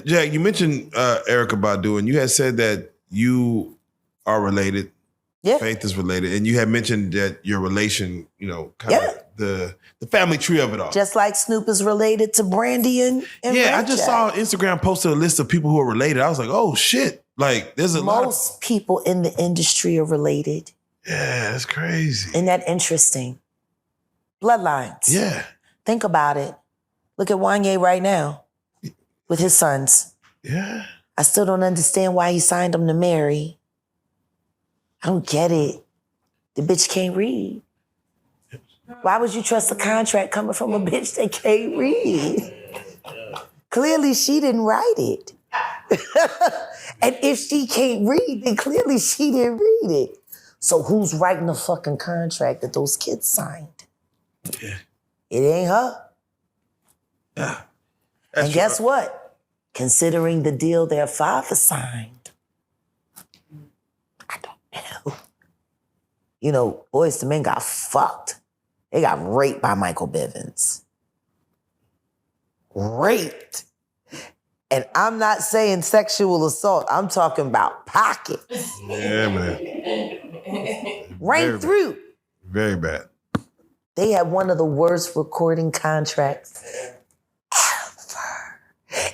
Jack, you mentioned Erykah Badu, and you had said that you are related. Yeah. Faith is related. And you had mentioned that your relation, kind of the family tree of it all. Just like Snoop is related to Brandy and yeah, Ray I just J. saw Instagram posted a list of people who are related. I was like, oh shit. Like there's a lot of Most people in the industry are related. Yeah, that's crazy. Isn't that interesting? Bloodlines. Yeah. Think about it. Look at Wanye right now with his sons. Yeah. I still don't understand why he signed them to marry. I don't get it. The bitch can't read. Why would you trust a contract coming from a bitch that can't read? Clearly she didn't write it. And if she can't read, then clearly she didn't read it. So who's writing the fucking contract that those kids signed? Yeah. It ain't her. Yeah. And guess what? Considering the deal their father signed, I don't know. Boyz II Men got fucked. They got raped by Michael Bivens. Raped. And I'm not saying sexual assault. I'm talking about pockets. Yeah, man. Right through. Very bad. They had one of the worst recording contracts ever.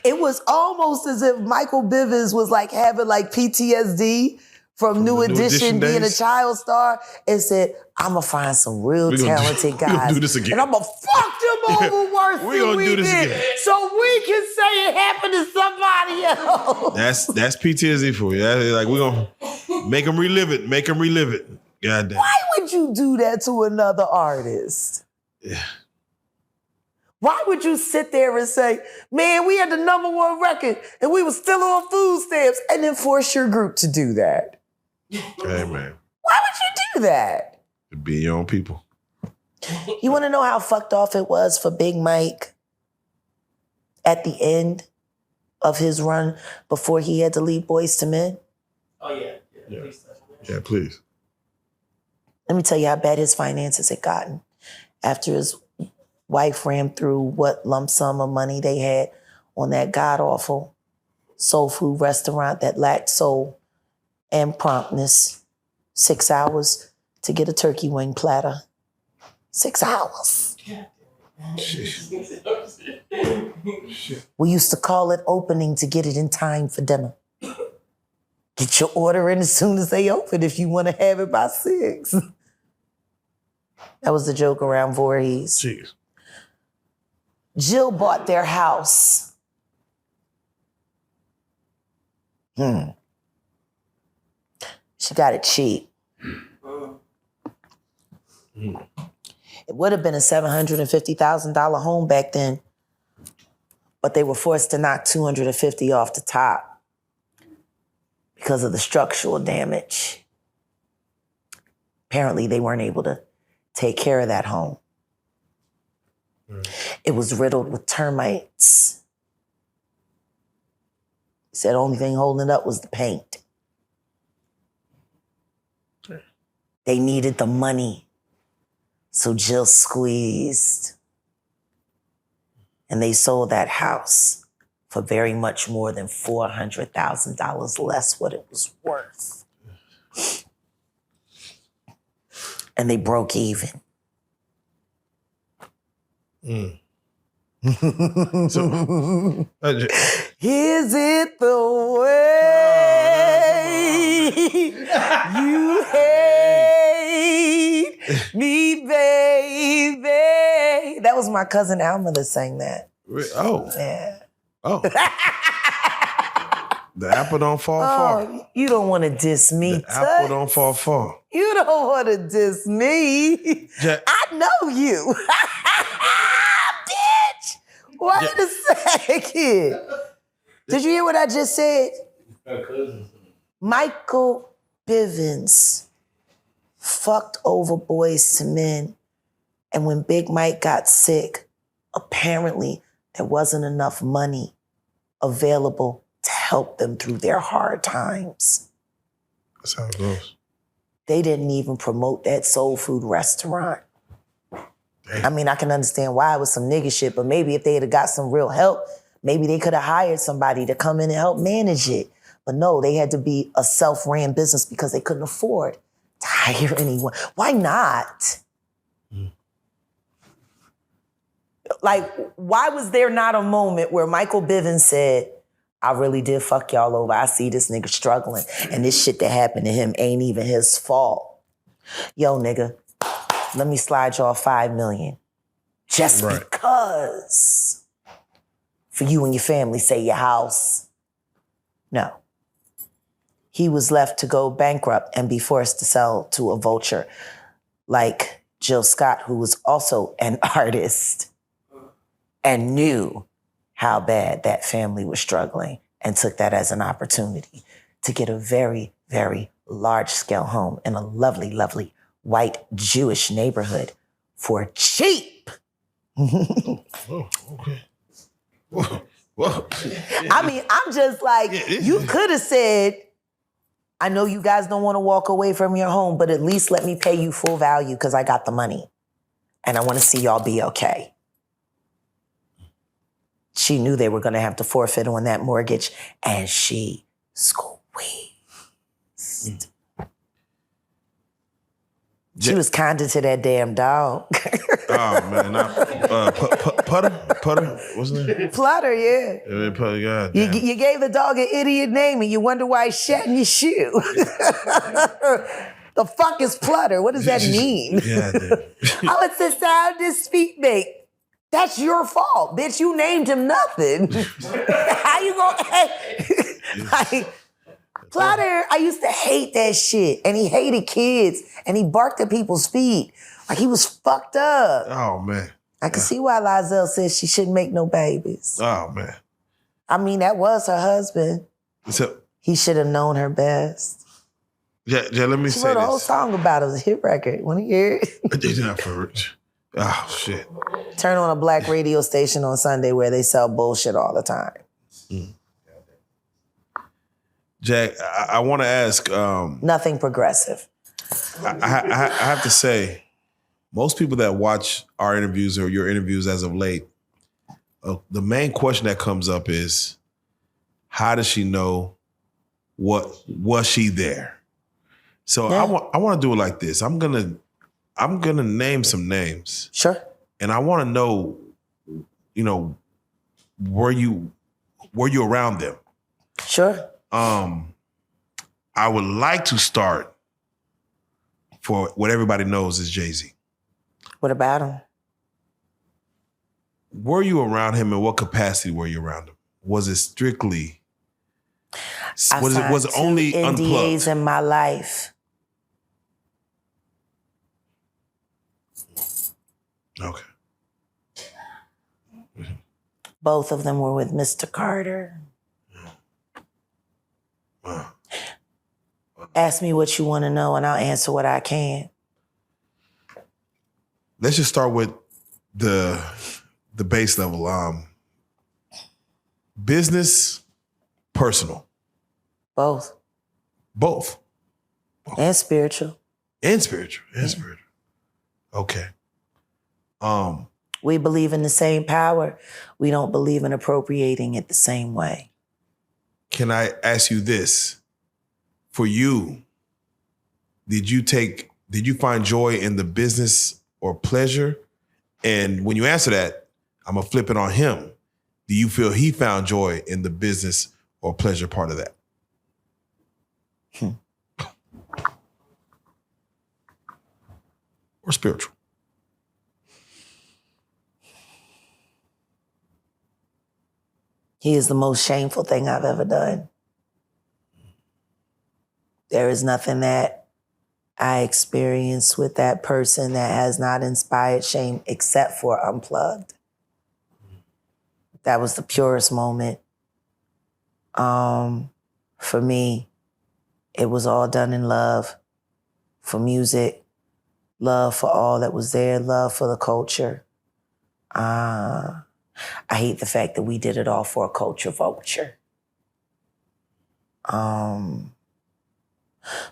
It was almost as if Michael Bivens was like having like PTSD from New Edition being a child star and said, I'm gonna find some real talented guys. We're gonna do this again. And I'm gonna fuck them over worse We're than gonna we do this did. again. So we can say it happened to somebody else. That's PTSD for you. That's like we're gonna make them relive it. Make them relive it. God damn. Why would you do that to another artist? Yeah. Why would you sit there and say, man, we had the #1 record and we were still on food stamps, and then force your group to do that? Hey, man. Why would you do that? To be your own people. You want to know how fucked off it was for Big Mike at the end of his run before he had to leave Boyz II Men? Oh, yeah. Yeah, please. Let me tell you how bad his finances had gotten after his wife ran through what lump sum of money they had on that god-awful soul food restaurant that lacked soul and promptness. 6 hours to get a turkey wing platter. 6 hours. Shit. We used to call it opening to get it in time for dinner. Get your order in as soon as they open if you want to have it by 6. That was the joke around Voorhees. Jeez. Jill bought their house. She got it cheap. It would have been a $750,000 home back then, but they were forced to knock $250,000 off the top because of the structural damage. Apparently, they weren't able to take care of that home. It was riddled with termites. He said the only thing holding it up was the paint. They needed the money. So Jill squeezed. And they sold that house for very much more than $400,000 less what it was worth. And they broke even. So, Is it the way you hate me, baby? That was my cousin Alma that sang that. oh. Yeah. Oh. The apple don't fall far. You don't want to diss me, The apple don't fall far. You don't want to diss me. I know you. Bitch. Wait a second. Did you hear what I just said? Michael Bivens fucked over Boyz II Men. And when Big Mike got sick, apparently there wasn't enough money available to help them through their hard times. That's how it goes. They didn't even promote that soul food restaurant. Damn. I mean, I can understand why it was some nigga shit, but maybe if they had got some real help, Maybe they could have hired somebody to come in and help manage it. But no, they had to be a self-ran business because they couldn't afford to hire anyone. Why not? Like, why was there not a moment where Michael Bivens said, I really did fuck y'all over. I see this nigga struggling, and this shit that happened to him ain't even his fault. Yo, nigga, let me slide y'all $5 million. Just because for you and your family, say your house. No. He was left to go bankrupt and be forced to sell to a vulture like Jill Scott, who was also an artist and knew how bad that family was struggling and took that as an opportunity to get a very, very large-scale home in a lovely, lovely white Jewish neighborhood for cheap. Oh, okay. Whoa. I mean, I'm just like, you could have said, I know you guys don't want to walk away from your home, but at least let me pay you full value because I got the money. And I want to see y'all be okay. She knew they were going to have to forfeit on that mortgage, and she squeezed. She was kinder to that damn dog. Oh, man. Putter? What's his name? Plutter, yeah. Putter, God You gave the dog an idiot name, and you wonder why he's shat in your shoe. The fuck is Plutter? What does that mean? Yeah, Oh, it's the sound his feet make. That's your fault, bitch. You named him nothing. How you gonna... like, Plutter, I used to hate that shit. And he hated kids. And he barked at people's feet. Like, he was fucked up. Oh, man. I can see why Lizzo says she shouldn't make no babies. Oh, man. I mean, that was her husband. So, He should have known her best. Yeah, let me She say wrote this. a whole song about it. It was a hit record. Want to hear it? They not for rich. Oh, shit. Turn on a black radio station on Sunday where they sell bullshit all the time. Jack, I want to ask. Nothing progressive. I have to say, most people that watch our interviews or your interviews as of late, the main question that comes up is, how does she know? What was she there? So Yeah. I want to do it like this. I'm gonna name some names. Sure. And I want to know, were you around them? Sure. I would like to start for what everybody knows is Jay-Z. What about him? Were you around him, and what capacity were you around him? Was it strictly? Was it only NDAs unplugged? in my life. Okay. Both of them were with Mr. Carter. Wow. Ask me what you want to know, and I'll answer what I can. Let's just start with the base level. Business, personal. Both. Both. And spiritual. And spiritual. Okay. We believe in the same power. We don't believe in appropriating it the same way. Can I ask you this? For you, did you find joy in the business or pleasure? And when you answer that, I'm gonna flip it on him. Do you feel he found joy in the business or pleasure part of that? Or spiritual? He is the most shameful thing I've ever done. There is nothing that I experienced with that person that has not inspired shame except for Unplugged. That was the purest moment. For me, it was all done in love for music, love for all that was there, love for the culture. I hate the fact that we did it all for a culture vulture.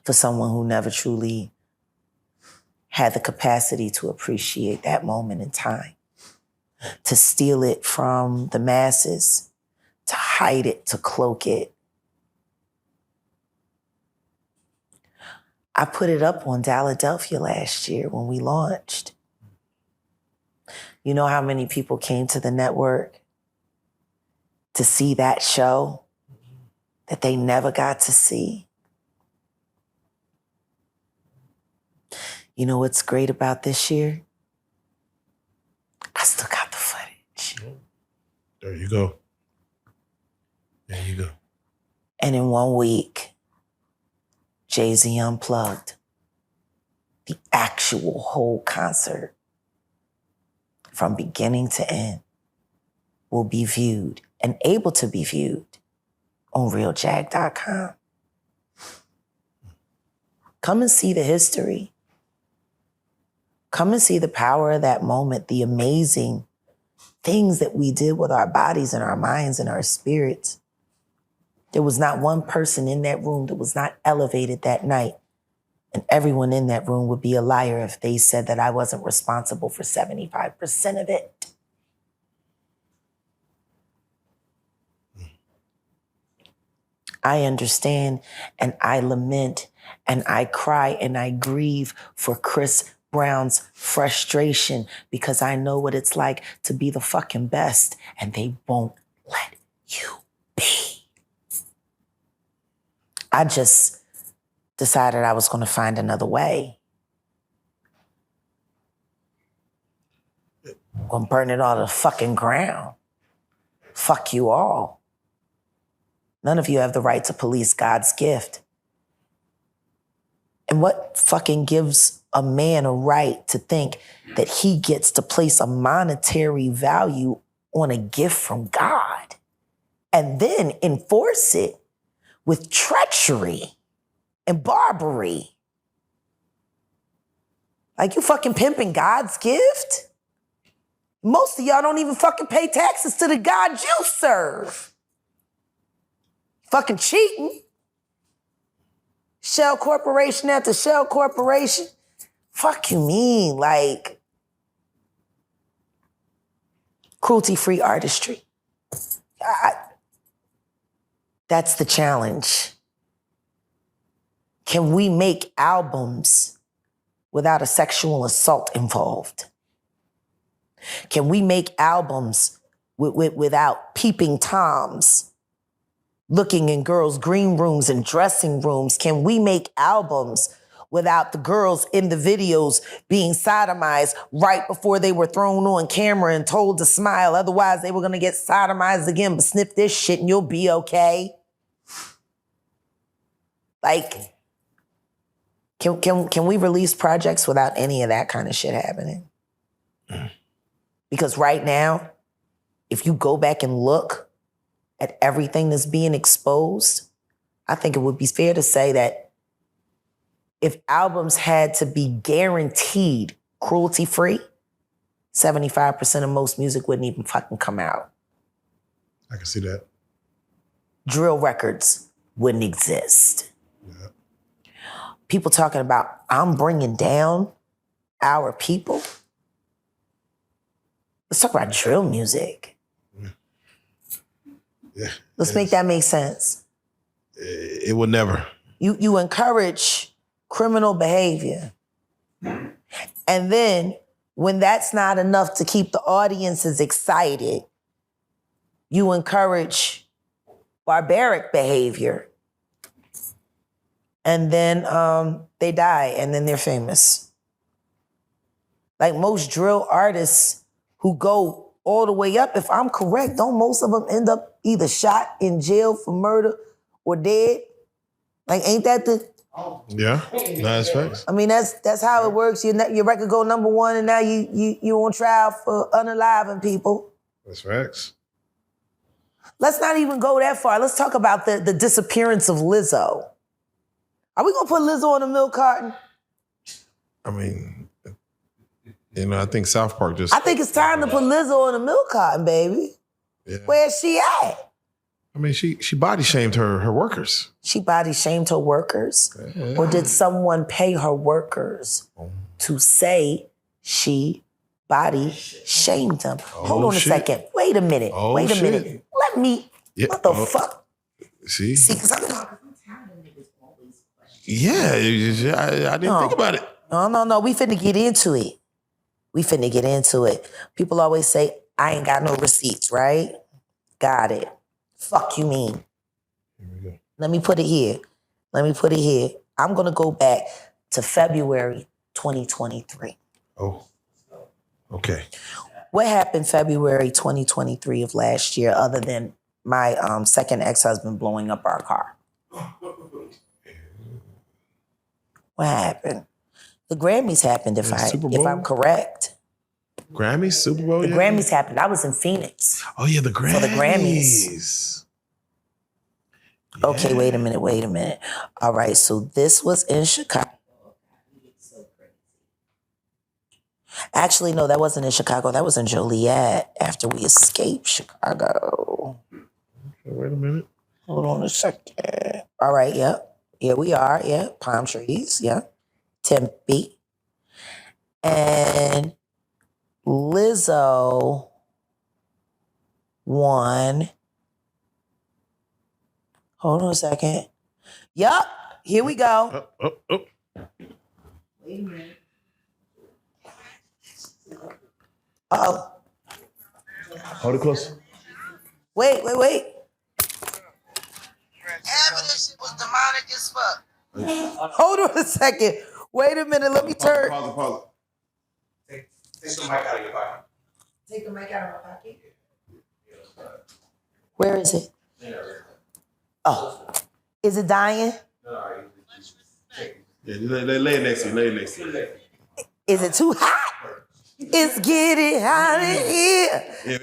For someone who never truly had the capacity to appreciate that moment in time, to steal it from the masses hide it, to cloak it. I put it up on Philadelphia last year when we launched. You know how many people came to the network to see that show that they never got to see? You know what's great about this year? I still got the footage. There you go. There you go. And in 1 week, Jay-Z unplugged the actual whole concert from beginning to end will be viewed and able to be viewed on RealJag.com. Come and see the history. Come and see the power of that moment, the amazing things that we did with our bodies and our minds and our spirits. There was not one person in that room that was not elevated that night. And everyone in that room would be a liar if they said that I wasn't responsible for 75% of it. I understand and I lament and I cry and I grieve for Chris Brown's frustration because I know what it's like to be the fucking best and they won't let you be. I just decided I was going to find another way. I'm going to burn it all to the fucking ground. Fuck you all. None of you have the right to police God's gift. And what fucking gives a man a right to think that he gets to place a monetary value on a gift from God and then enforce it with treachery and barbary? Like, you fucking pimping God's gift? Most of y'all don't even fucking pay taxes to the God you serve. Fucking cheating. Shell corporation after shell corporation. Fuck you mean, like, cruelty-free artistry. That's the challenge. Can we make albums without a sexual assault involved? Can we make albums without peeping Toms looking in girls' green rooms and dressing rooms? Can we make albums without the girls in the videos being sodomized right before they were thrown on camera and told to smile? Otherwise, they were gonna get sodomized again, but sniff this shit and you'll be okay. Like, can we release projects without any of that kind of shit happening? Because right now, if you go back and look at everything that's being exposed, I think it would be fair to say that if albums had to be guaranteed cruelty-free, 75% of most music wouldn't even fucking come out. I can see that. Drill records wouldn't exist. Yeah. People talking about, I'm bringing down our people. Let's talk about drill music. Yeah. Let's make that make sense. It would never. You encourage criminal behavior. And then when that's not enough to keep the audiences excited, you encourage barbaric behavior. And then they die and then they're famous. Like most drill artists who go all the way up, if I'm correct, don't most of them end up either shot in jail for murder or dead? Like, ain't that the... Yeah, that's facts. I mean, that's how it works. Your record go number one and now you on trial for unaliving people. That's facts. Let's not even go that far. Let's talk about the disappearance of Lizzo. Are we gonna put Lizzo on a milk carton? I mean, I think South Park just... I think it's time to put Lizzo on a milk carton, baby. Yeah. Where's she at? I mean, she body shamed her workers. She body shamed her workers? Yeah. Or did someone pay her workers to say she body shamed them? Hold on a second. Wait a minute. Oh, Wait a shit. minute. Let me Yeah. What the fuck? See? See, because I'm Yeah, I didn't think about it. No. We finna get into it. People always say, I ain't got no receipts, right? Got it. Fuck you mean. Here we go. Let me put it here. I'm going to go back to February 2023. Oh, okay. What happened February 2023 of last year other than my second ex-husband blowing up our car? What happened? The Grammys happened if I'm correct. Grammys, Super Bowl? The Grammys happened. I was in Phoenix. Oh, yeah, the Grammys. For the Grammys. Yeah. Okay, wait a minute. All right, so this was in Chicago. Actually, no, that wasn't in Chicago. That was in Joliet after we escaped Chicago. Okay, wait a minute. Hold on a second. All right, yep. Here we are, yeah. Palm trees, yeah. Tempe. And Lizzo won. Hold on a second. Yup, here we go. Oh. Wait a minute. Uh-oh. Hold it close. Wait. Half of this shit was demonic as fuck. Hold on a second. Wait a minute, let me turn. Pause it. Take the mic out of your pocket. Take the mic out of my pocket? Where is it? Oh. Is it dying? Yeah, lay it next to you. Is it too hot? It's getting hot in here. Yeah.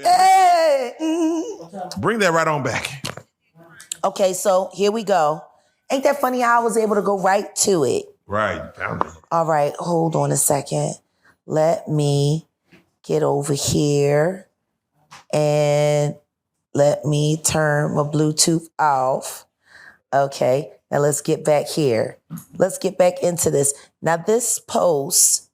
Hey. Bring that right on back. Okay, so here we go. Ain't that funny how I was able to go right to it? Right, found it. All right, hold on a second. Let me get over here and let me turn my Bluetooth off. Okay, now let's get back here. Let's get back into this. Now this post,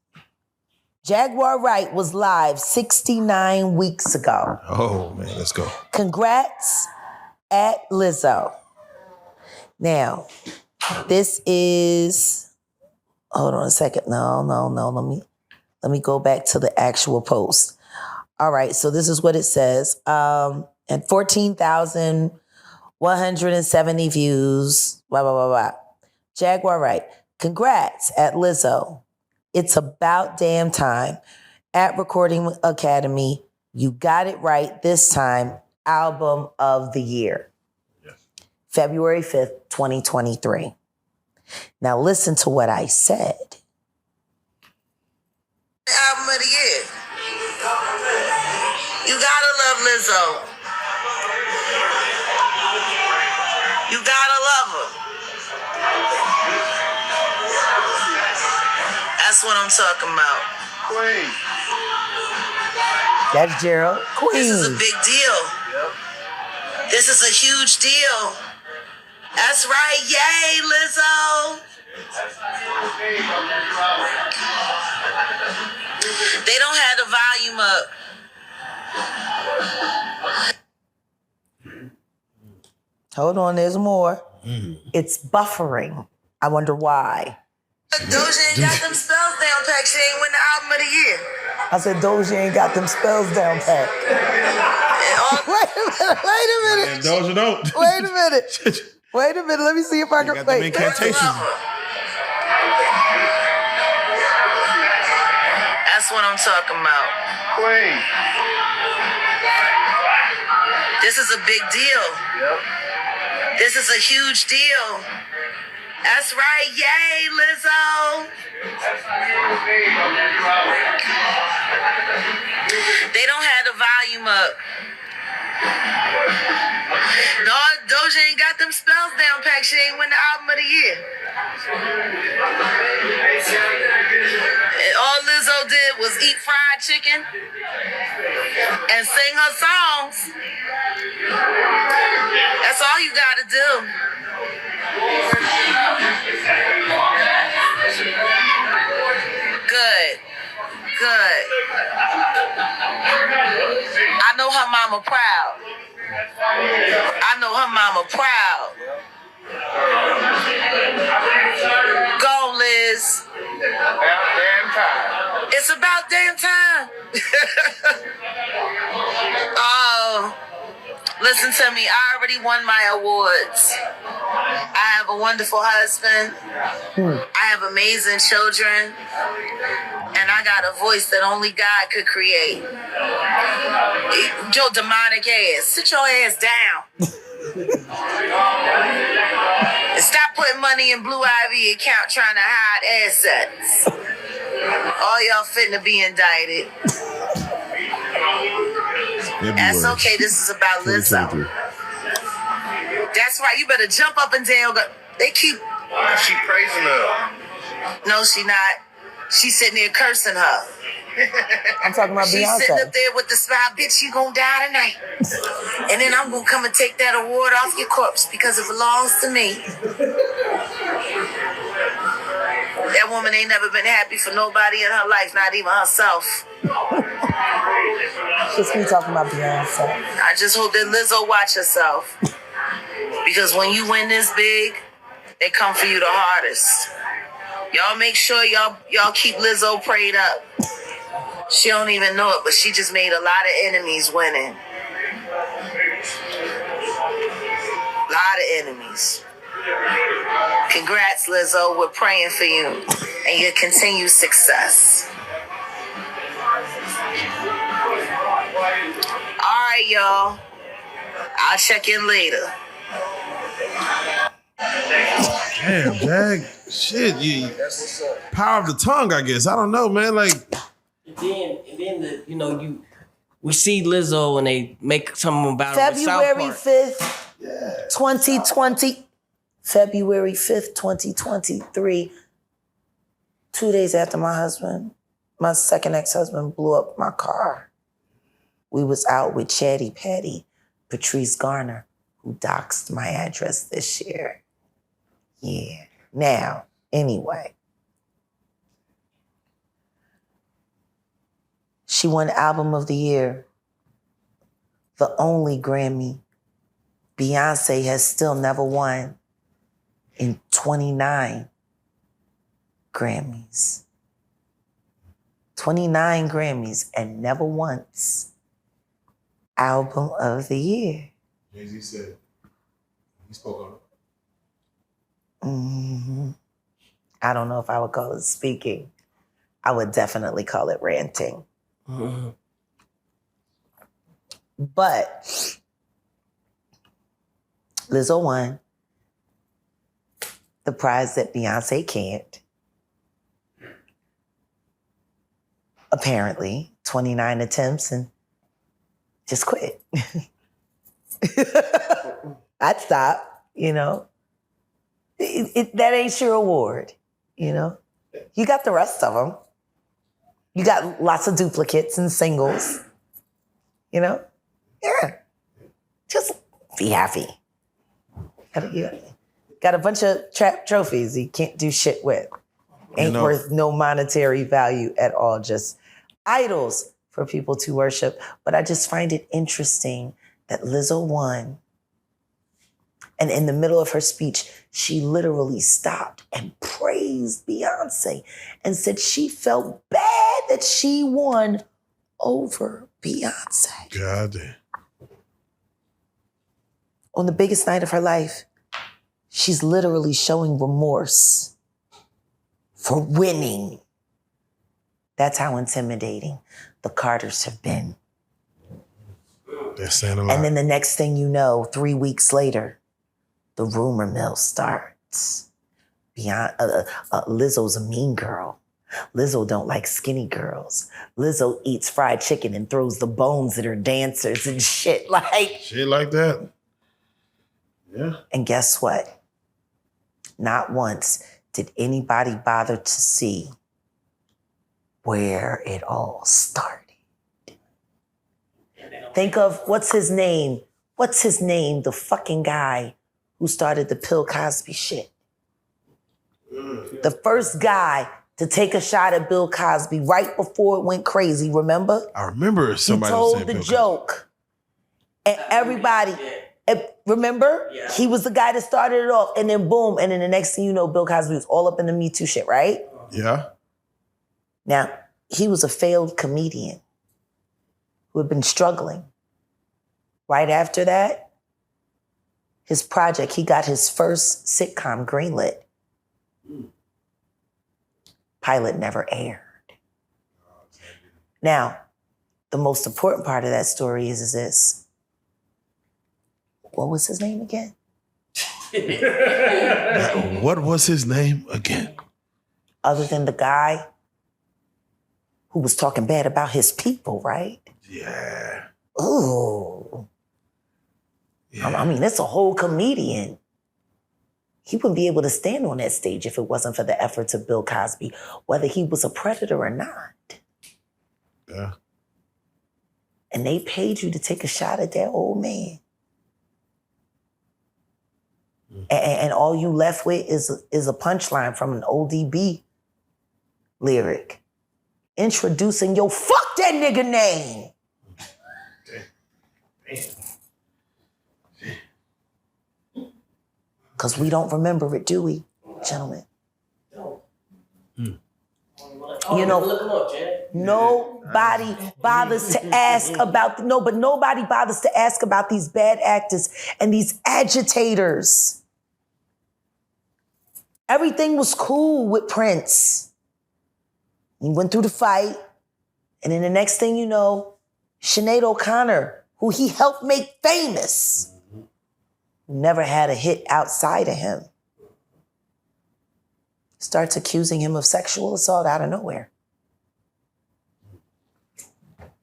Jaguar Wright was live 69 weeks ago. Oh, man, let's go. Congrats at Lizzo. Now, this is, hold on a second. No. Let me go back to the actual post. All right, so this is what it says. And 14,170 views, blah, blah, blah, blah. Jaguar Wright, congrats at Lizzo. It's about damn time. At Recording Academy, you got it right this time. Album of the year. Yes. February 5th, 2023. Now listen to what I said. Album of the year. You gotta love Lizzo. You gotta love her. That's what I'm talking about. Queen. That's Gerald. Queen. This is a big deal. Yep. This is a huge deal. That's right. Yay, Lizzo. They don't have the volume up. Hold on, there's more. It's buffering. I wonder why. Doja ain't got them spells down packed. She ain't win the album of the year. I said Doja ain't got them spells down pat. Wait a minute. And Doja don't. Wait a minute. Let me see if I can got them incantations. That's what I'm talking about. Queen. This is a big deal. Yep. This is a huge deal. That's right. Yay, Lizzo. They don't have the volume up. No, Doja ain't got them spells down packed. She ain't win the album of the year. And all Lizzo did was eat fried chicken and sing her songs. That's all you gotta do. Good. I know her mama proud. I her mama proud. Go, Liz. About damn time. It's about damn time. Oh, listen to me. I already won my awards. I have a wonderful husband. I have amazing children. And I got a voice that only God could create. Your demonic ass. Sit your ass down. And stop putting money in Blue Ivy account trying to hide assets. All y'all fitting to be indicted. That's okay. This is about Lizzo. That's right. You better jump up and down. They keep... She praising her. No, she not. She's sitting there cursing her. I'm talking about She's Beyonce. sitting up there with the smile, bitch, you gonna die tonight. And then I'm gonna come and take that award off your corpse because it belongs to me. That woman ain't never been happy for nobody in her life, not even herself. Just me talking about Beyonce. I just hope that Lizzo watch herself. Because when you win this big, they come for you the hardest. Y'all make sure y'all keep Lizzo prayed up. She don't even know it, but she just made a lot of enemies winning. A lot of enemies. Congrats, Lizzo. We're praying for you and your continued success. All right, y'all. I'll check in later. Damn, Jag. Shit, you power of the tongue, I guess. I don't know, man. Like, and then we see Lizzo and they make something about it. February 5th, 2020. February 5th, 2023. 2 days after my second ex-husband blew up my car. We was out with Chatty Patty, Patrice Garner, who doxed my address this year. Yeah. Now, anyway. She won Album of the Year. The only Grammy Beyonce has still never won in 29 Grammys. 29 Grammys and never once Album of the Year. Jay-Z said, he spoke on it. Mm-hmm. I don't know if I would call it speaking. I would definitely call it ranting. Mm-hmm. But Lizzo won the prize that Beyonce can't. Apparently, 29 attempts and just quit. I'd stop, that ain't your award, You got the rest of them. You got lots of duplicates and singles, Yeah. Just be happy. Got a bunch of trophies you can't do shit with. Ain't worth no monetary value at all, just idols for people to worship. But I just find it interesting that Lizzo won. And in the middle of her speech, she literally stopped and praised Beyonce and said she felt bad that she won over Beyonce. God damn. On the biggest night of her life, she's literally showing remorse for winning. That's how intimidating the Carters have been. They're saying a lot. And then the next thing you know, 3 weeks later, the rumor mill starts. Lizzo's a mean girl. Lizzo don't like skinny girls. Lizzo eats fried chicken and throws the bones at her dancers and shit like. Shit like that. Yeah. And guess what? Not once did anybody bother to see where it all started. Think of, what's his name? The fucking guy who started the Bill Cosby shit. The first guy to take a shot at Bill Cosby right before it went crazy, remember? I remember somebody he told saying the Bill joke. And everybody, Remember? Yeah. He was the guy that started it off, and then boom, and then the next thing you know, Bill Cosby was all up in the Me Too shit, right? Yeah. Now, he was a failed comedian who had been struggling. Right after that, his project, he got his first sitcom greenlit. Pilot never aired. Now, the most important part of that story is this. What was his name again? What was his name again? Other than the guy who was talking bad about his people, right? Yeah. Ooh. Yeah. I mean, that's a whole comedian. He wouldn't be able to stand on that stage if it wasn't for the efforts of Bill Cosby, whether he was a predator or not. Yeah. And they paid you to take a shot at that old man. And all you left with is a punchline from an ODB lyric. Introducing your fuck that nigga name. Because we don't remember it, do we, gentlemen? You know, look him up, Janet. nobody bothers to ask about, but nobody bothers to ask about these bad actors and these agitators. Everything was cool with Prince. He went through the fight, and then the next thing you know, Sinead OConnor, who he helped make famous, never had a hit outside of him, starts accusing him of sexual assault out of nowhere.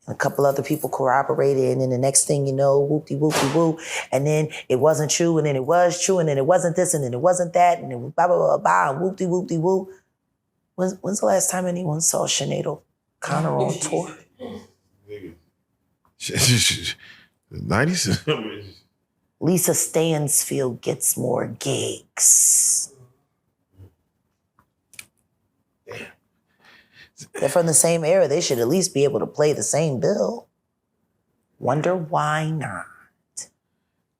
And a couple other people corroborated, and then the next thing you know, whoop-de-whoop-de-woo, and then it wasn't true, and then it was true, and then it wasn't this, and then it wasn't that, and then blah, blah, blah, blah, and whoop-de-whoop-de-woo. When's the last time anyone saw Sinead O'Connor on tour? 90s? Lisa Stansfield gets more gigs. They're from the same era. They should at least be able to play the same bill. Wonder why not?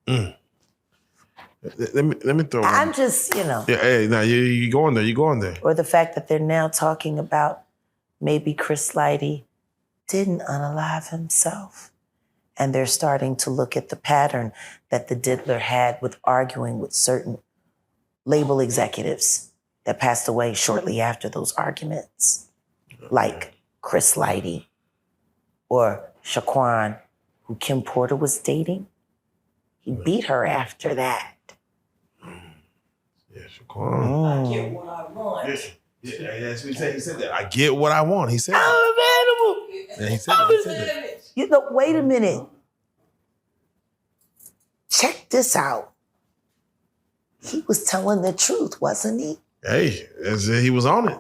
Let me throw one. I'm just, Yeah, hey, now you going there, you going there. Or the fact that they're now talking about maybe Chris Lighty didn't unalive himself. And they're starting to look at the pattern that the Diddler had with arguing with certain label executives that passed away shortly after those arguments. Like Chris Lighty or Shaquan, who Kim Porter was dating. He beat her after that. Yeah, Shaquan. I get what I want. Yeah, that's what he said. He said that. I get what I want. He said that. I'm an animal. Yeah, he said that. He said that. You know, wait a minute. Check this out. He was telling the truth, wasn't he? Hey, he was on it.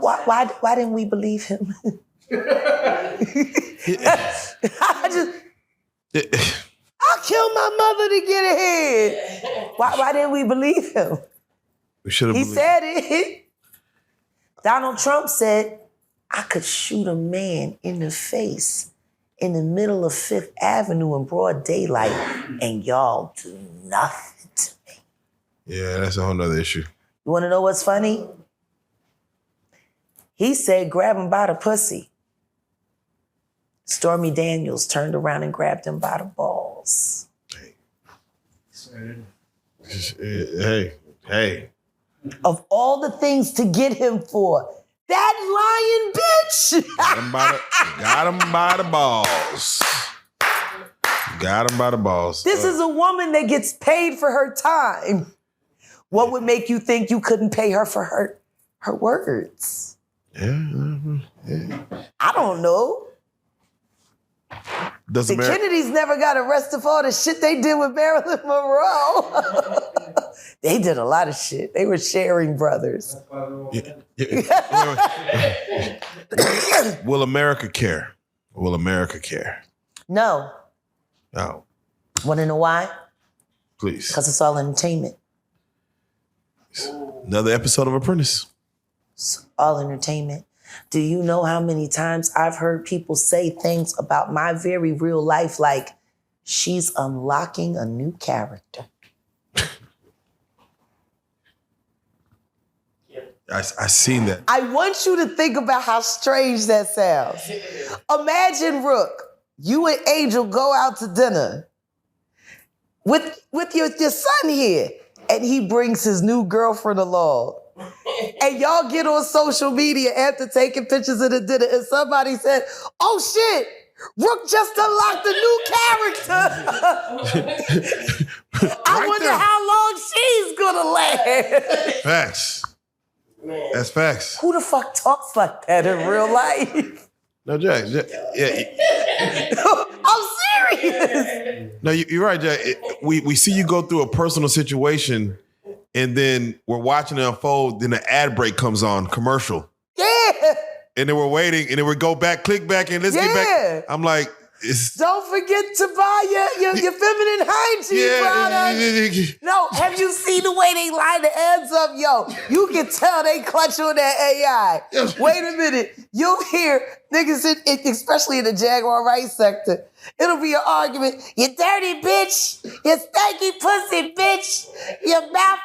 Why didn't we believe him? I killed my mother to get ahead. Why didn't we believe him? We should have. He said it. Donald Trump said, I could shoot a man in the face in the middle of Fifth Avenue in broad daylight, and y'all do nothing to me. Yeah, that's a whole nother issue. You want to know what's funny? He said, grab him by the pussy. Stormy Daniels turned around and grabbed him by the balls. Hey. Of all the things to get him for, that lying bitch. Got him by the balls. Got him by the balls. This is a woman that gets paid for her time. What would make you think you couldn't pay her for her words? Yeah. I don't know. The Kennedys never got arrested for all the shit they did with Marilyn Monroe. They did a lot of shit. They were sharing brothers. Will America care? Will America care? No. No. Want to know why? Please. Because it's all entertainment. Another episode of Apprentice. It's all entertainment. Do you know how many times I've heard people say things about my very real life like, She's unlocking a new character. I seen that. I want you to think about how strange that sounds. Imagine, Rook, you and Angel go out to dinner with your son here, and he brings his new girlfriend along. And y'all get on social media after taking pictures of the dinner, and somebody said, "Oh shit, Rook just unlocked a new character." I wonder how long she's gonna last. Facts. Man. That's facts. Who the fuck talks like that in real life? No, Jack. Yeah. I'm serious. No, you're right, Jack. We see you go through a personal situation, and then we're watching it unfold. Then the ad break comes on, commercial. Yeah. And then we're waiting, and then we go back, click back, and let's get back. I'm like, don't forget to buy your feminine hygiene products. No, have you seen the way they line the ads up? Yo, you can tell they clutch on that AI. Wait a minute. You'll hear niggas, especially in the Jaguar Wright sector, it'll be an argument. You dirty bitch. You stanky pussy bitch. Your mouth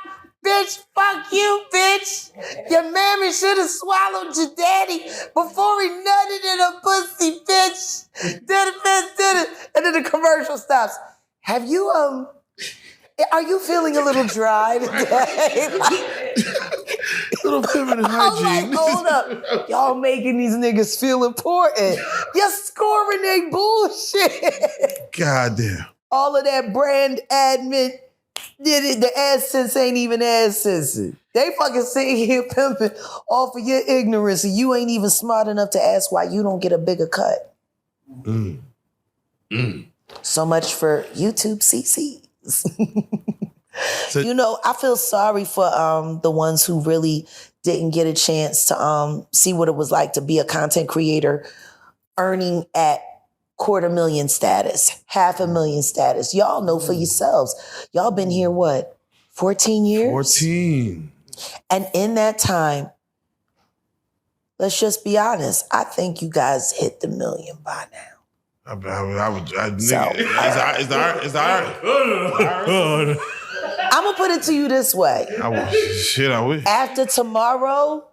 bitch, fuck you, bitch. Your mammy should have swallowed your daddy before he nutted in a pussy, bitch. Did it. And then the commercial stops. Have you, are you feeling a little dry today? little feminine hygiene. I'm like, hold up. Y'all making these niggas feel important. You're scoring they bullshit. God damn. All of that brand admin. The AdSense ain't even AdSense. They fucking sitting here pimping off of your ignorance, and you ain't even smart enough to ask why you don't get a bigger cut. So much for YouTube CCs. So, you know, I feel sorry for the ones who really didn't get a chance to see what it was like to be a content creator earning at $250,000 status, $500,000 status. Y'all know for yourselves. Y'all been here, what, 14 years? 14. And in that time, let's just be honest, I think you guys hit the million by now. It's the iron. I'm going to put it to you this way. I wish. After tomorrow,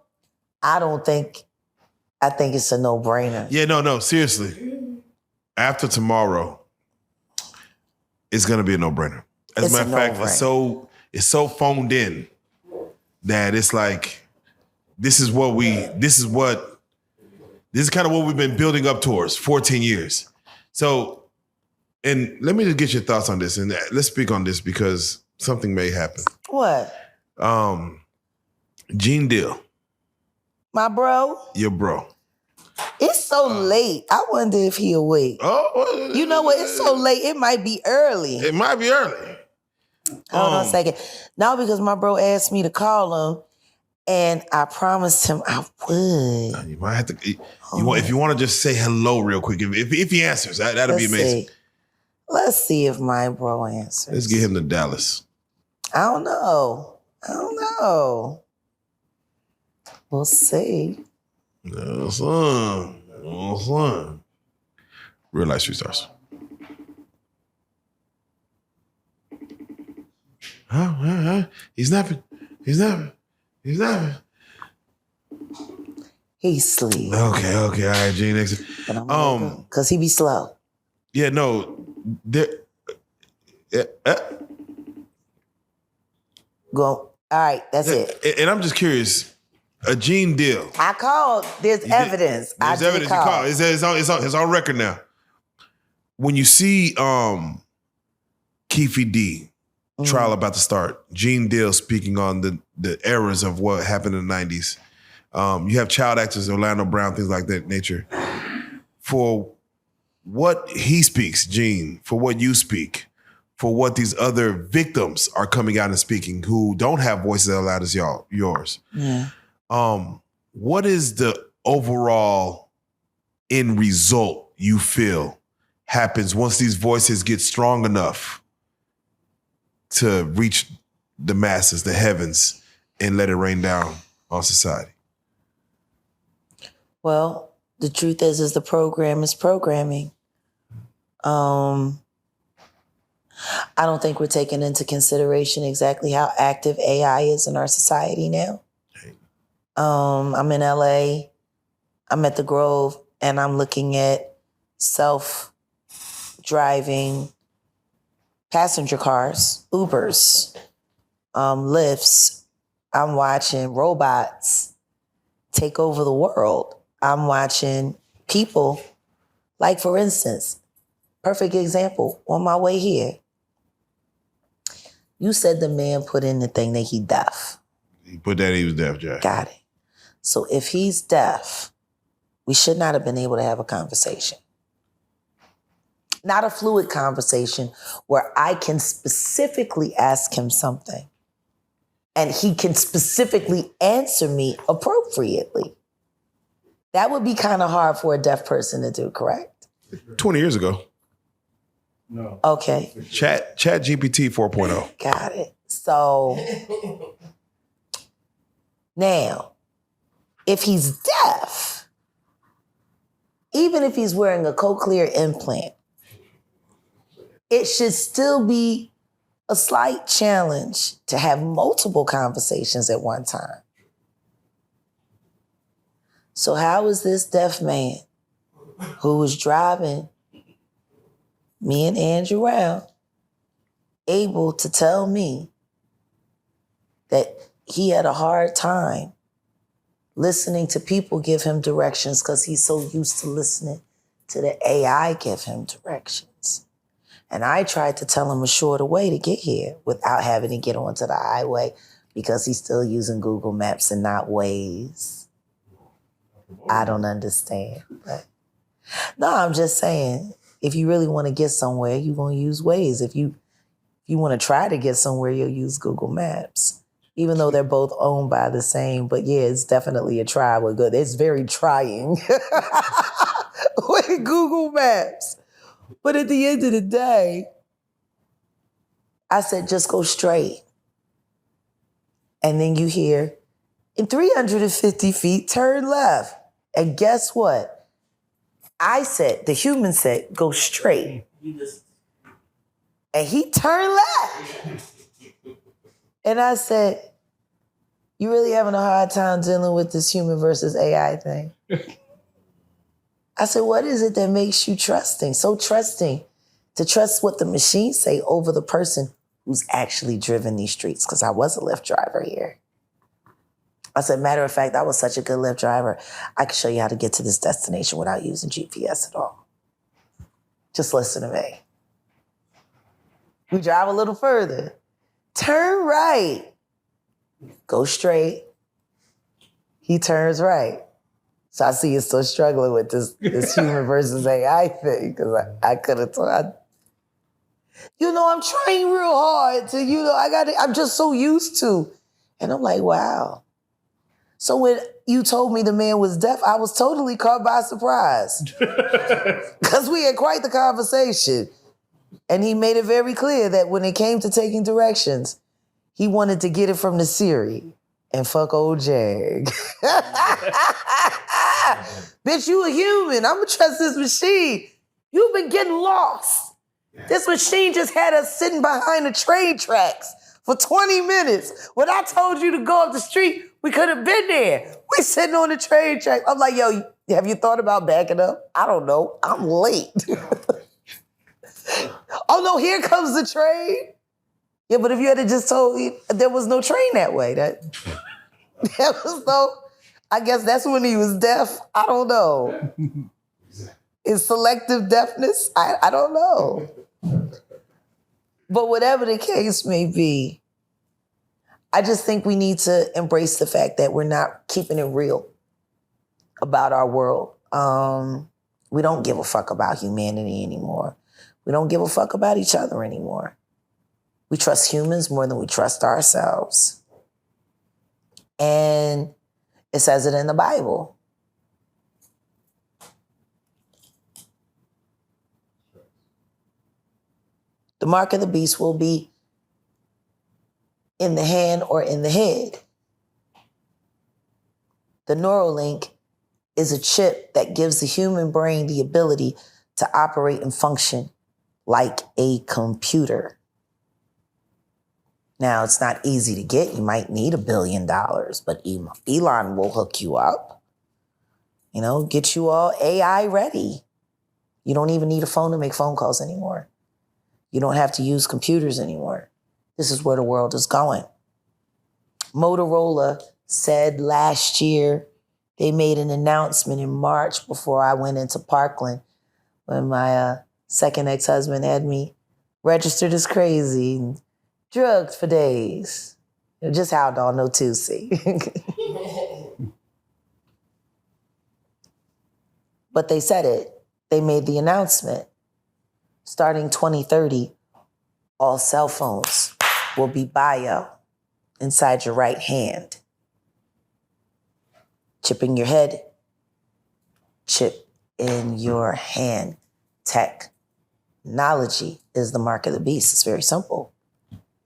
I think it's a no-brainer. Yeah, no, seriously. After tomorrow, it's gonna be a no-brainer. As a matter of fact, it's so phoned in that it's like this is kind of what we've been building up towards 14 years. So, and let me just get your thoughts on this, and let's speak on this because something may happen. What? Gene Deal. My bro? Your bro. It's so late. I wonder if he awake. Oh, you know what? It's so late. It might be early. It might be early. Hold on a second. No, because my bro asked me to call him, and I promised him I would. You might have to. If you want to just say hello real quick, if he answers, that'll be amazing. Let's see if my bro answers. Let's get him to Dallas. I don't know. We'll see. No, son. RealLyfe Street Stars. Huh? He's napping. He's sleep. Okay. All right, Gene. Next. Because he be slow. Yeah, no. Go. All right, that's it. And I'm just curious. A Gene Deal. I called. There's evidence. There's evidence. You called. It's on record now. When you see Keefe D trial about to start, Gene Deal speaking on the errors of what happened in the 90s. You have child actors, Orlando Brown, things like that nature. For what he speaks, Gene, for what you speak, for what these other victims are coming out and speaking who don't have voices as loud as yours. Yeah. What is the overall end result you feel happens once these voices get strong enough to reach the masses, the heavens, and let it rain down on society? Well, the truth is the program is programming. I don't think we're taking into consideration exactly how active AI is in our society now. I'm in LA, I'm at the Grove, and I'm looking at self-driving passenger cars, Ubers, Lyfts. I'm watching robots take over the world. I'm watching people, like for instance, perfect example, on my way here. You said the man put in the thing that he deaf. He put that he was deaf, Jack. Got it. So if he's deaf, we should not have been able to have a conversation. Not a fluid conversation where I can specifically ask him something and he can specifically answer me appropriately. That would be kind of hard for a deaf person to do, correct? 20 years ago. No. Okay. Chat GPT 4.0. Got it. So now, if he's deaf, even if he's wearing a cochlear implant, it should still be a slight challenge to have multiple conversations at one time. So how is this deaf man who was driving me and Andrew around able to tell me that he had a hard time listening to people give him directions because he's so used to listening to the AI give him directions? And I tried to tell him a shorter way to get here without having to get onto the highway because he's still using Google Maps and not Waze. I don't understand. But no, I'm just saying, if you really want to get somewhere, you're going to use Waze. If you want to try to get somewhere, you'll use Google Maps, even though they're both owned by the same. But yeah, it's definitely a try. We're good. It's very trying with Google Maps. But at the end of the day, I said, just go straight. And then you hear, in 350 feet, turn left. And guess what? I said, the human said, go straight. And he turned left. And I said, you really having a hard time dealing with this human versus AI thing? I said, what is it that makes you trusting, so trusting, to trust what the machines say over the person who's actually driven these streets? Because I was a Lyft driver here. I said, matter of fact, I was such a good Lyft driver, I could show you how to get to this destination without using GPS at all. Just listen to me. We drive a little further. Turn right. Go straight. He turns right. So I see you're still struggling with this human versus AI thing, because I could have told. I'm trying real hard to, I'm just so used to. And I'm like, wow. So when you told me the man was deaf, I was totally caught by surprise. Because we had quite the conversation. And he made it very clear that when it came to taking directions, he wanted to get it from the Siri. And fuck old Jag. Bitch, you a human. I'm gonna trust this machine. You've been getting lost. This machine just had us sitting behind the train tracks for 20 minutes. When I told you to go up the street, we could have been there. We sitting on the train tracks. I'm like, yo, have you thought about backing up? I don't know. I'm late. Oh no, here comes the train. Yeah, but if you had just told me there was no train that way, there was no, I guess that's when he was deaf. I don't know. Is selective deafness? I don't know. But whatever the case may be, I just think we need to embrace the fact that we're not keeping it real about our world. We don't give a fuck about humanity anymore. We don't give a fuck about each other anymore. We trust humans more than we trust ourselves. And it says it in the Bible. The mark of the beast will be in the hand or in the head. The Neuralink is a chip that gives the human brain the ability to operate and function like a computer. Now, it's not easy to get. You might need $1 billion, but Elon will hook you up. You know, get you all AI ready. You don't even need a phone to make phone calls anymore. You don't have to use computers anymore. This is where the world is going. Motorola said last year, they made an announcement in March before I went into Parkland when my second ex-husband had me registered as crazy and drugged for days. You know, just how I don't know too, see. But they said it. They made the announcement. Starting 2030, all cell phones will be bio inside your right hand. Chip in your head, chip in your hand. Technology is the mark of the beast. It's very simple.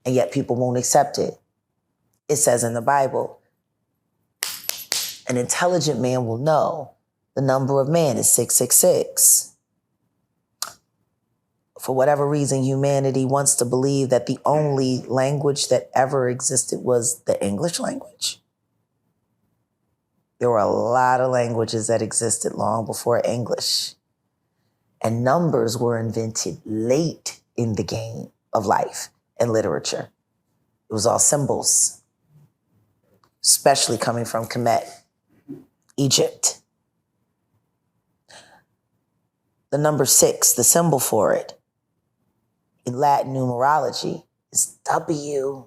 And yet people won't accept it. It says in the Bible, an intelligent man will know the number of man is 666. For whatever reason, humanity wants to believe that the only language that ever existed was the English language. There were a lot of languages that existed long before English. And numbers were invented late in the game of life and literature. It was all symbols, especially coming from Kemet, Egypt. The number 6, the symbol for it, in Latin numerology, is W.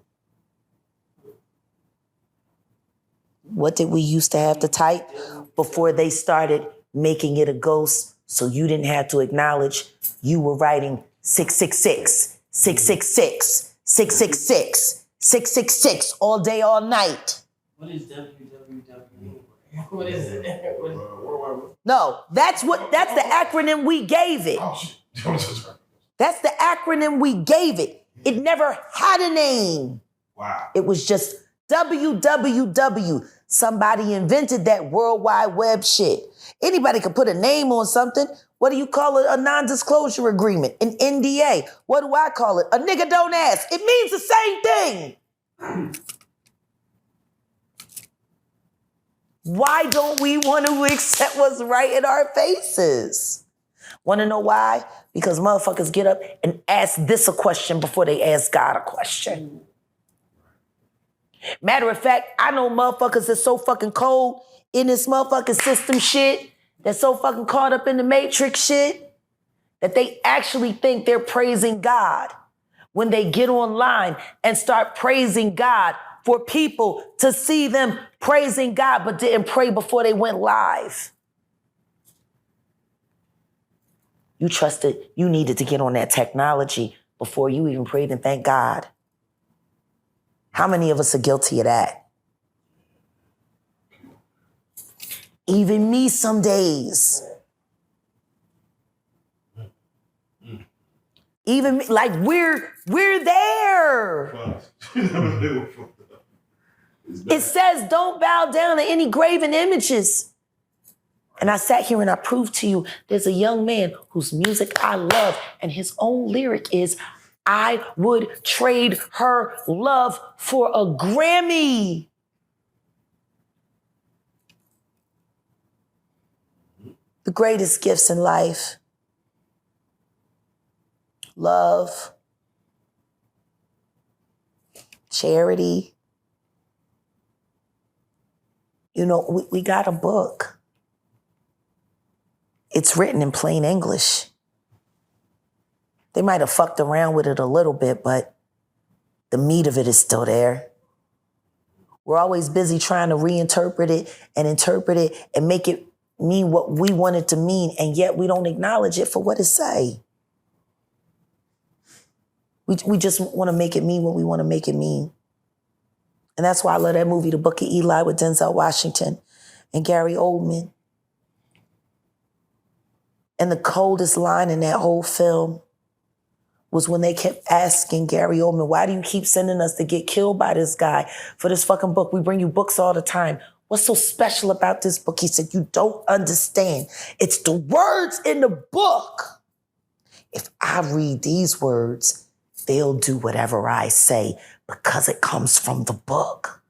What did we used to have to type before they started making it a ghost so you didn't have to acknowledge you were writing 666, 666, 666, 666 all day, all night? What is www? What is it? No, that's the acronym we gave it. That's the acronym we gave it. It never had a name. Wow. It was just www. Somebody invented that World Wide Web shit. Anybody could put a name on something. What do you call it? A non-disclosure agreement, an NDA. What do I call it? A nigga don't ask. It means the same thing. Why don't we want to accept what's right in our faces? Want to know why? Because motherfuckers get up and ask this a question before they ask God a question. Matter of fact, I know motherfuckers that's so fucking cold in this motherfucking system shit, that's so fucking caught up in the matrix shit, that they actually think they're praising God when they get online and start praising God for people to see them praising God but didn't pray before they went live. You trusted, you needed to get on that technology before you even prayed and thanked God. How many of us are guilty of that? Even me some days. Even me, like we're there. It says don't bow down to any graven images. And I sat here and I proved to you there's a young man whose music I love, and his own lyric is, I would trade her love for a Grammy. The greatest gifts in life: love, charity. You know, we got a book. It's written in plain English. They might have fucked around with it a little bit, but the meat of it is still there. We're always busy trying to reinterpret it and interpret it and make it mean what we want it to mean, and yet we don't acknowledge it for what it say. We just want to make it mean what we want to make it mean. And that's why I love that movie, The Book of Eli, with Denzel Washington and Gary Oldman. And the coldest line in that whole film was when they kept asking Gary Oldman, why do you keep sending us to get killed by this guy for this fucking book? We bring you books all the time. What's so special about this book? He said, you don't understand. It's the words in the book. if I read these words, they'll do whatever I say because it comes from the book.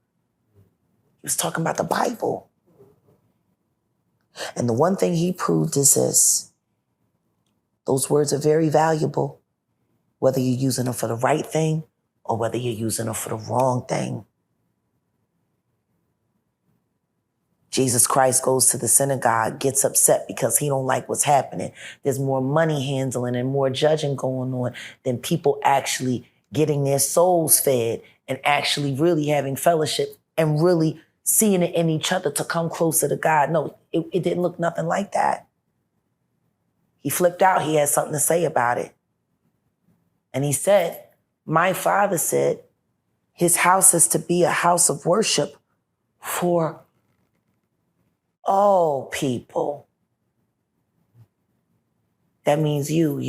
He was talking about the Bible. And the one thing he proved is this. Those words are very valuable, whether you're using them for the right thing or whether you're using them for the wrong thing. Jesus Christ goes to the synagogue, gets upset because he don't like what's happening. There's more money handling and more judging going on than people actually getting their souls fed and actually really having fellowship and really seeing it in each other to come closer to God. No, it didn't look nothing like that. He flipped out. He had something to say about it. And he said, my father said, his house is to be a house of worship for all people. That means you,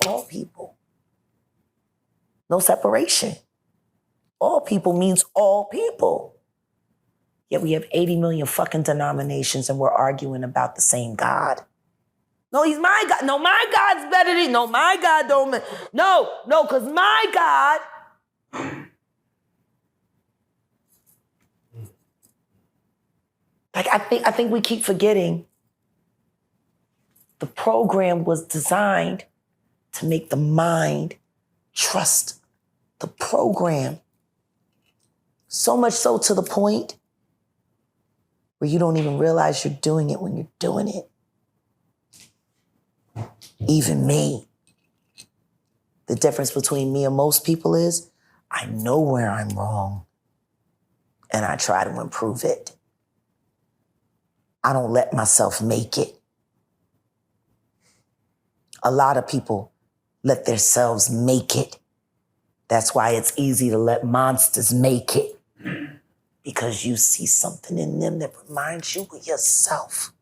all people. No separation. All people means all people. Yet we have 80 million fucking denominations and we're arguing about the same God. No, he's my God. No, my God's better than, no, my God don't, no, because my God, like I think we keep forgetting the program was designed to make the mind trust the program. So much so to the point where you don't even realize you're doing it when you're doing it. Even me. The difference between me and most people is I know where I'm wrong and I try to improve it. I don't let myself make it. A lot of people let themselves make it. That's why it's easy to let monsters make it. Because you see something in them that reminds you of yourself.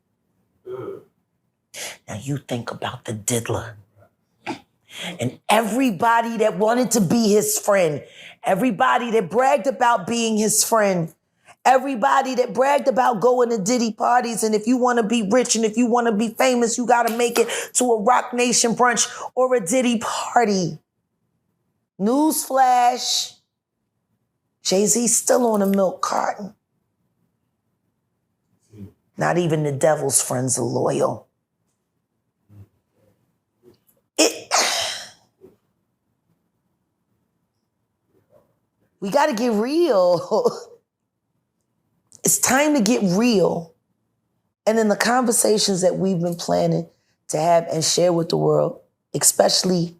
Now you think about the diddler. And everybody that wanted to be his friend, everybody that bragged about being his friend, everybody that bragged about going to Diddy parties, and if you want to be rich and if you want to be famous, you got to make it to a Rock Nation brunch or a Diddy party. Newsflash, Jay-Z's still on a milk carton. Not even the devil's friends are loyal. We got to get real. It's time to get real. And in the conversations that we've been planning to have and share with the world, especially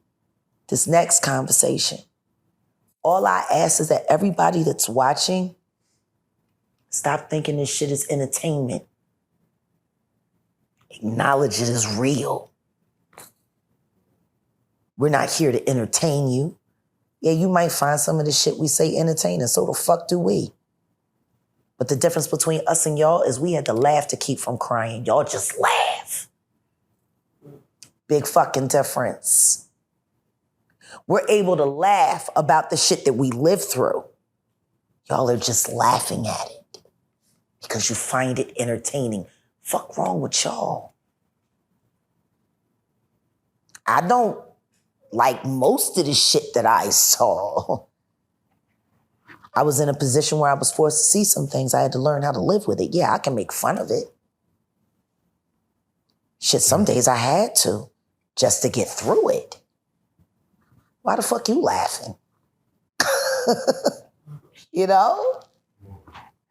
this next conversation, all I ask is that everybody that's watching, stop thinking this shit is entertainment. Acknowledge it as real. We're not here to entertain you. Yeah, you might find some of the shit we say entertaining, so the fuck do we. But the difference between us and y'all is we had to laugh to keep from crying. Y'all just laugh. Big fucking difference. We're able to laugh about the shit that we live through. Y'all are just laughing at it because you find it entertaining. Fuck wrong with y'all? I don't like most of the shit that I saw. I was in a position where I was forced to see some things. I had to learn how to live with it. Yeah, I can make fun of it. Shit, some days I had to just to get through it. Why the fuck you laughing? You know?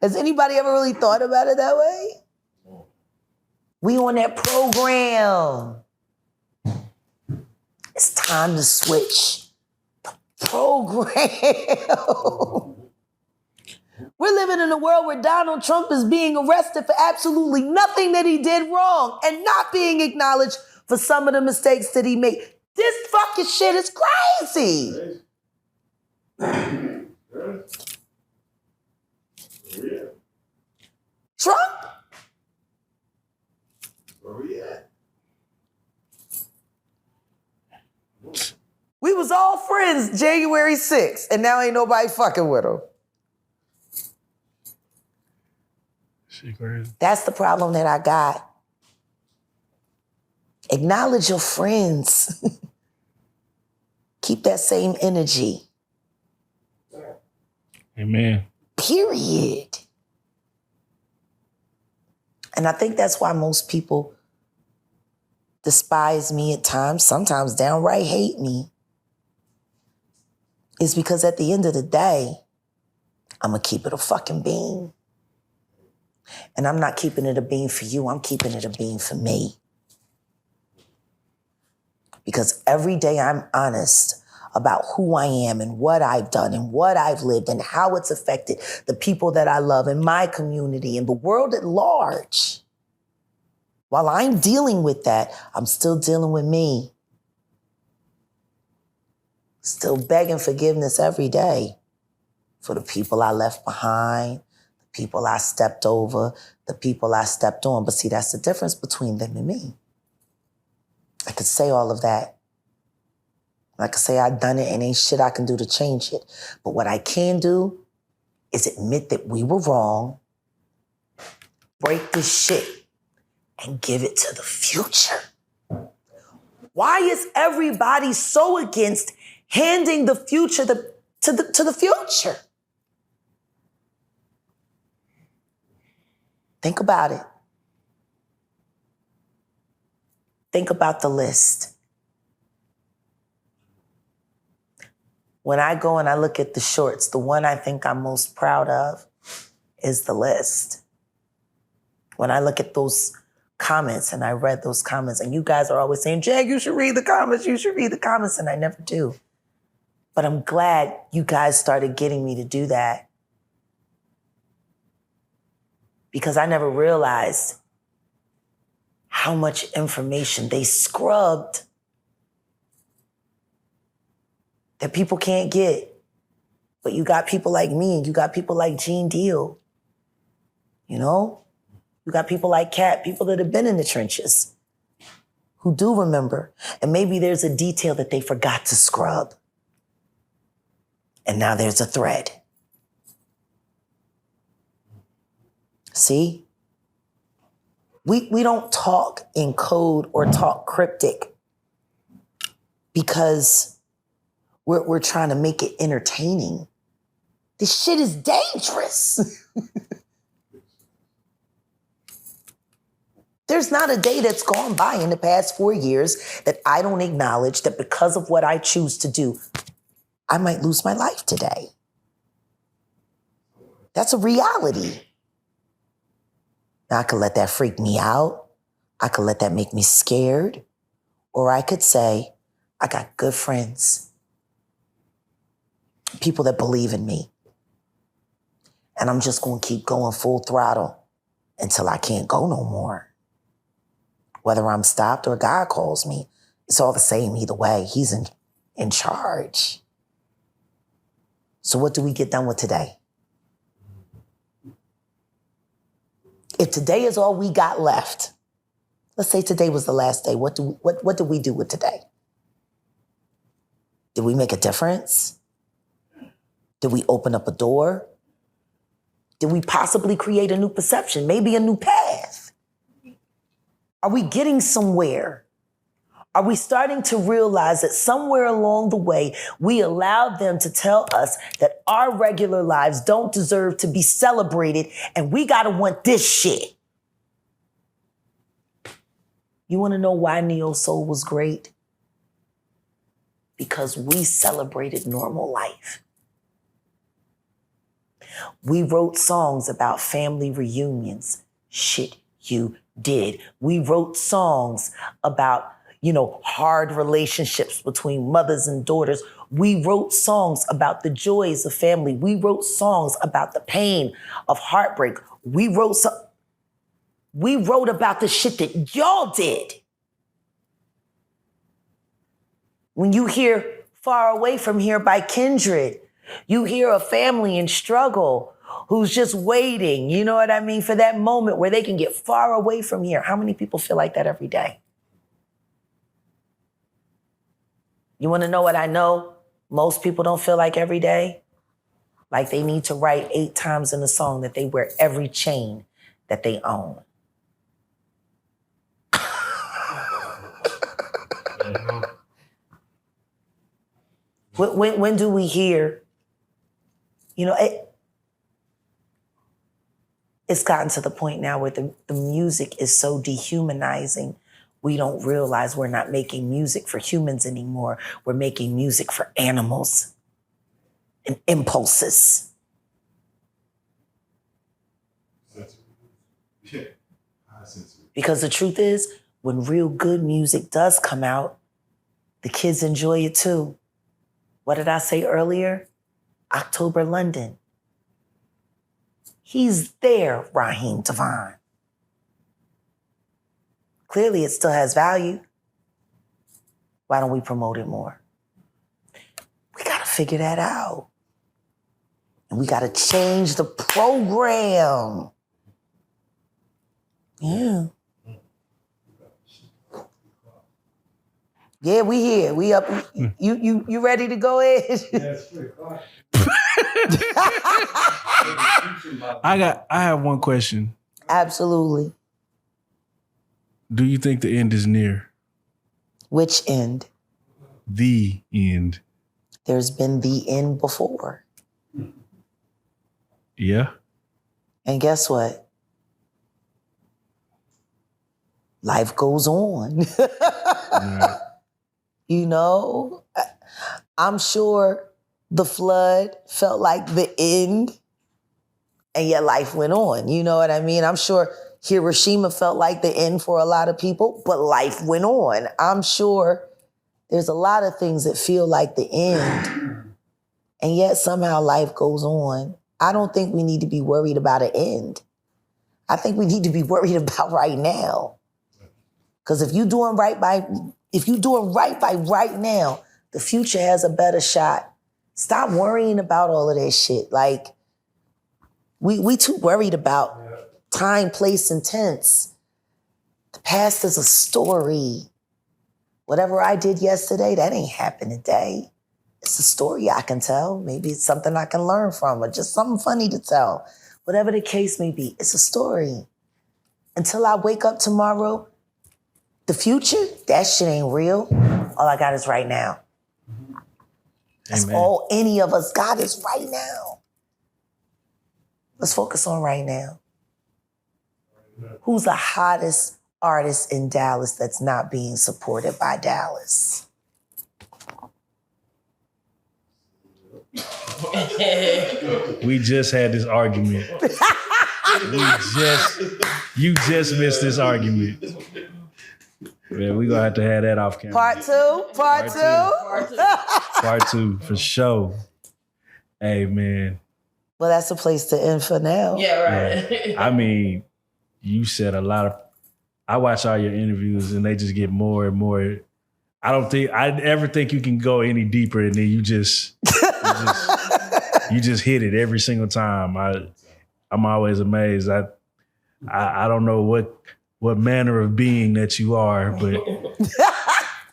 Has anybody ever really thought about it that way? We on that program. It's time to switch the program. We're living in a world where Donald Trump is being arrested for absolutely nothing that he did wrong and not being acknowledged for some of the mistakes that he made. This fucking shit is crazy. Trump? Where we at? We was all friends January 6th, and now ain't nobody fucking with him. She crazy. That's the problem that I got. Acknowledge your friends. Keep that same energy. Amen. Period. And I think that's why most people despise me at times, sometimes downright hate me. Is because at the end of the day, I'm gonna keep it a fucking bean. And I'm not keeping it a bean for you, I'm keeping it a bean for me. Because every day I'm honest about who I am and what I've done and what I've lived and how it's affected the people that I love in my community and the world at large. While I'm dealing with that, I'm still dealing with me. Still begging forgiveness every day for the people I left behind, the people I stepped over, the people I stepped on. But see, that's the difference between them and me. I could say all of that. I could say I've done it and ain't shit I can do to change it. But what I can do is admit that we were wrong, break this shit, and give it to the future. Why is everybody so against handing the future to the future? Think about it. Think about the list. When I go and I look at the shorts, the one I think I'm most proud of is the list. When I look at those comments and I read those comments, and you guys are always saying, Jag, you should read the comments, you should read the comments, and I never do. But I'm glad you guys started getting me to do that, because I never realized how much information they scrubbed that people can't get. But you got people like me, and you got people like Gene Deal. You know? You got people like Kat, people that have been in the trenches, who do remember. And maybe there's a detail that they forgot to scrub. And now there's a thread. See? We don't talk in code or talk cryptic because we're trying to make it entertaining. This shit is dangerous. There's not a day that's gone by in the past 4 years that I don't acknowledge that because of what I choose to do, I might lose my life today. That's a reality. Now, I could let that freak me out. I could let that make me scared. Or I could say, I got good friends, people that believe in me. And I'm just going to keep going full throttle until I can't go no more. Whether I'm stopped or God calls me, it's all the same either way. He's in charge. So what do we get done with today? If today is all we got left, let's say today was the last day, what do we do with today? Did we make a difference? Did we open up a door? Did we possibly create a new perception, maybe a new path? Are we getting somewhere? Are we starting to realize that somewhere along the way, we allowed them to tell us that our regular lives don't deserve to be celebrated and we gotta want this shit? You wanna know why Neo Soul was great? Because we celebrated normal life. We wrote songs about family reunions. Shit you did. We wrote songs about, hard relationships between mothers and daughters. We wrote songs about the joys of family. We wrote songs about the pain of heartbreak. We wrote about the shit that y'all did. When you hear Far Away From Here by Kindred, you hear a family in struggle who's just waiting, you know what I mean, for that moment where they can get far away from here. How many people feel like that every day? You want to know what I know most people don't feel like every day? Like they need to write 8 times in a song that they wear every chain that they own. When do we hear, you know, it's gotten to the point now where the music is so dehumanizing, we don't realize we're not making music for humans anymore. We're making music for animals and impulses. Because the truth is, when real good music does come out, the kids enjoy it too. What did I say earlier? October London. He's there, Raheem Devon. Clearly, it still has value. Why don't we promote it more? We gotta figure that out. And we gotta change the program. Yeah. Yeah, we here. We up. You ready to go ahead? Yeah, it's 3 o'clock. I have one question. Absolutely. Do you think the end is near? Which end? The end. There's been the end before. Yeah. And guess what? Life goes on. Right. You know, I'm sure the flood felt like the end, and yet life went on. You know what I mean? I'm sure Hiroshima felt like the end for a lot of people, but life went on. I'm sure there's a lot of things that feel like the end, and yet somehow life goes on. I don't think we need to be worried about an end. I think we need to be worried about right now. Because if you're doing right by right now, the future has a better shot. Stop worrying about all of that shit. Like, we too worried about time, place, and tense. The past is a story. Whatever I did yesterday, that ain't happened today. It's a story I can tell. Maybe it's something I can learn from, or just something funny to tell. Whatever the case may be, it's a story. Until I wake up tomorrow, the future, that shit ain't real. All I got is right now. That's Amen. all any of us got is right now. Let's focus on right now. Who's the hottest artist in Dallas that's not being supported by Dallas? We just had this argument. You just missed this argument. Man, we gonna have to have that off camera. Part two, for sure. Hey, man. Well, that's a place to end for now. Yeah, right. I mean, you said a lot of. I watch all your interviews and they just get more and more. I don't think I ever think you can go any deeper, and then you just hit it every single time. I'm always amazed. I don't know what manner of being that you are, but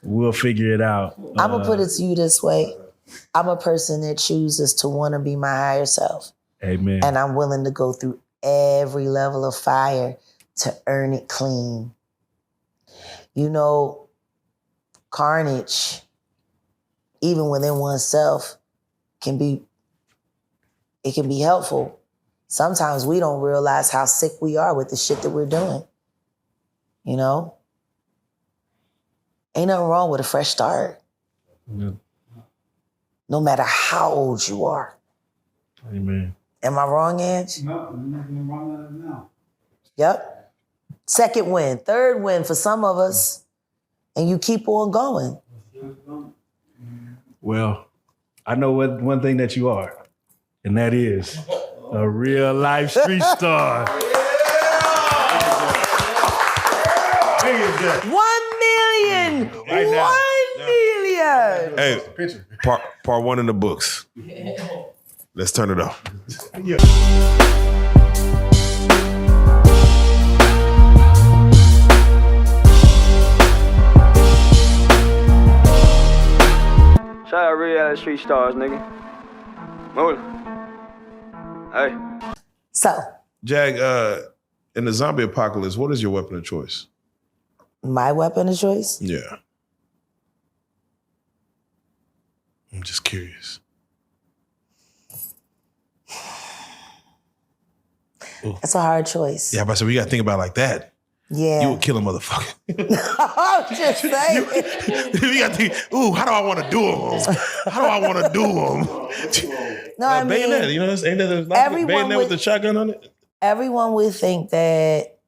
we'll figure it out. I'm gonna put it to you this way. I'm a person that chooses to want to be my higher self. Amen. And I'm willing to go through every level of fire to earn it clean. You know, carnage, even within oneself, can be helpful. Sometimes we don't realize how sick we are with the shit that we're doing. You know? Ain't nothing wrong with a fresh start. Yeah. No matter how old you are. Amen. Am I wrong, Ange? No, nothing wrong with it now. Yep. Second win, third win for some of us. And you keep on going. Well, I know one thing that you are, and that is a real life street star. 1 million! Right now. 1 million! Hey, part one in the books. Let's turn it off. Shout out real street stars, nigga. Move. Hey. So, Jag, in the zombie apocalypse, what is your weapon of choice? my weapon of choice? Yeah. I'm just curious. That's a hard choice. Yeah, but so we got to think about it like that. Yeah. You would kill a motherfucker. I'm just saying. We got to think, ooh, how do I want to do them? How do I want to do them? No, I mean, bayonet, you know, ain't that a bayonet with the shotgun on it? Everyone would think that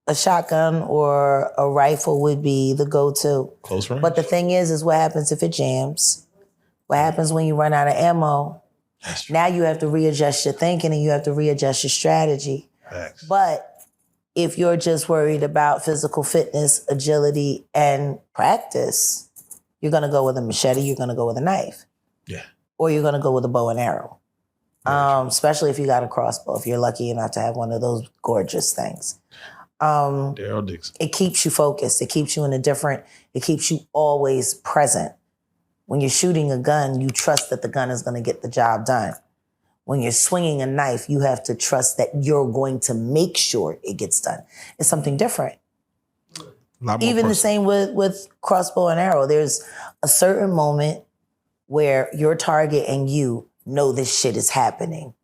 a shotgun or a rifle would be the go-to. Close range. But the thing is what happens if it jams? What happens when you run out of ammo? Now you have to readjust your thinking and you have to readjust your strategy. Facts. But if you're just worried about physical fitness, agility, and practice, you're going to go with a machete, you're going to go with a knife. Yeah. Or you're going to go with a bow and arrow. Especially if you got a crossbow, if you're lucky enough to have one of those gorgeous things. Daryl Dixon. It keeps you focused. It keeps you it keeps you always present. When you're shooting a gun, you trust that the gun is going to get the job done. When you're swinging a knife, you have to trust that you're going to make sure it gets done. It's something different. Even the same with crossbow and arrow. There's a certain moment where your target and you know this shit is happening.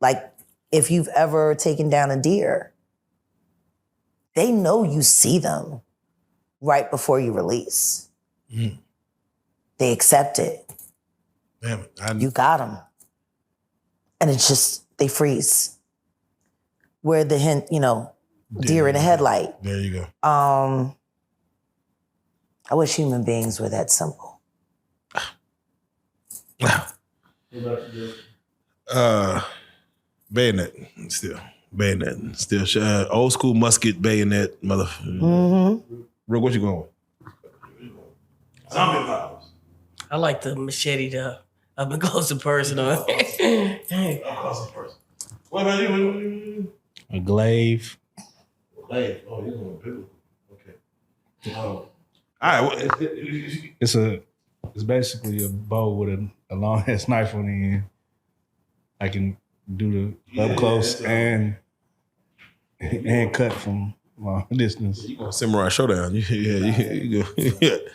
Like if you've ever taken down a deer, they know you see them right before you release. They accept it. Damn it. You got them. And it's just, they freeze. Where the hint, deer in the headlight. There you go. I wish human beings were that simple. Bayonet, still. Bayonet, still. Old school musket, bayonet, motherfucker. Mm-hmm. Rick, what you going with? Zombie violence. I like the machete to up and close and personal. Up close and personal. What about you? A glaive. Glaive. Oh, you're going biblical. Okay. All right. It's basically a bow with a long ass knife on the end. I can do the up close and cut from long distance. You going Samurai Showdown. You go.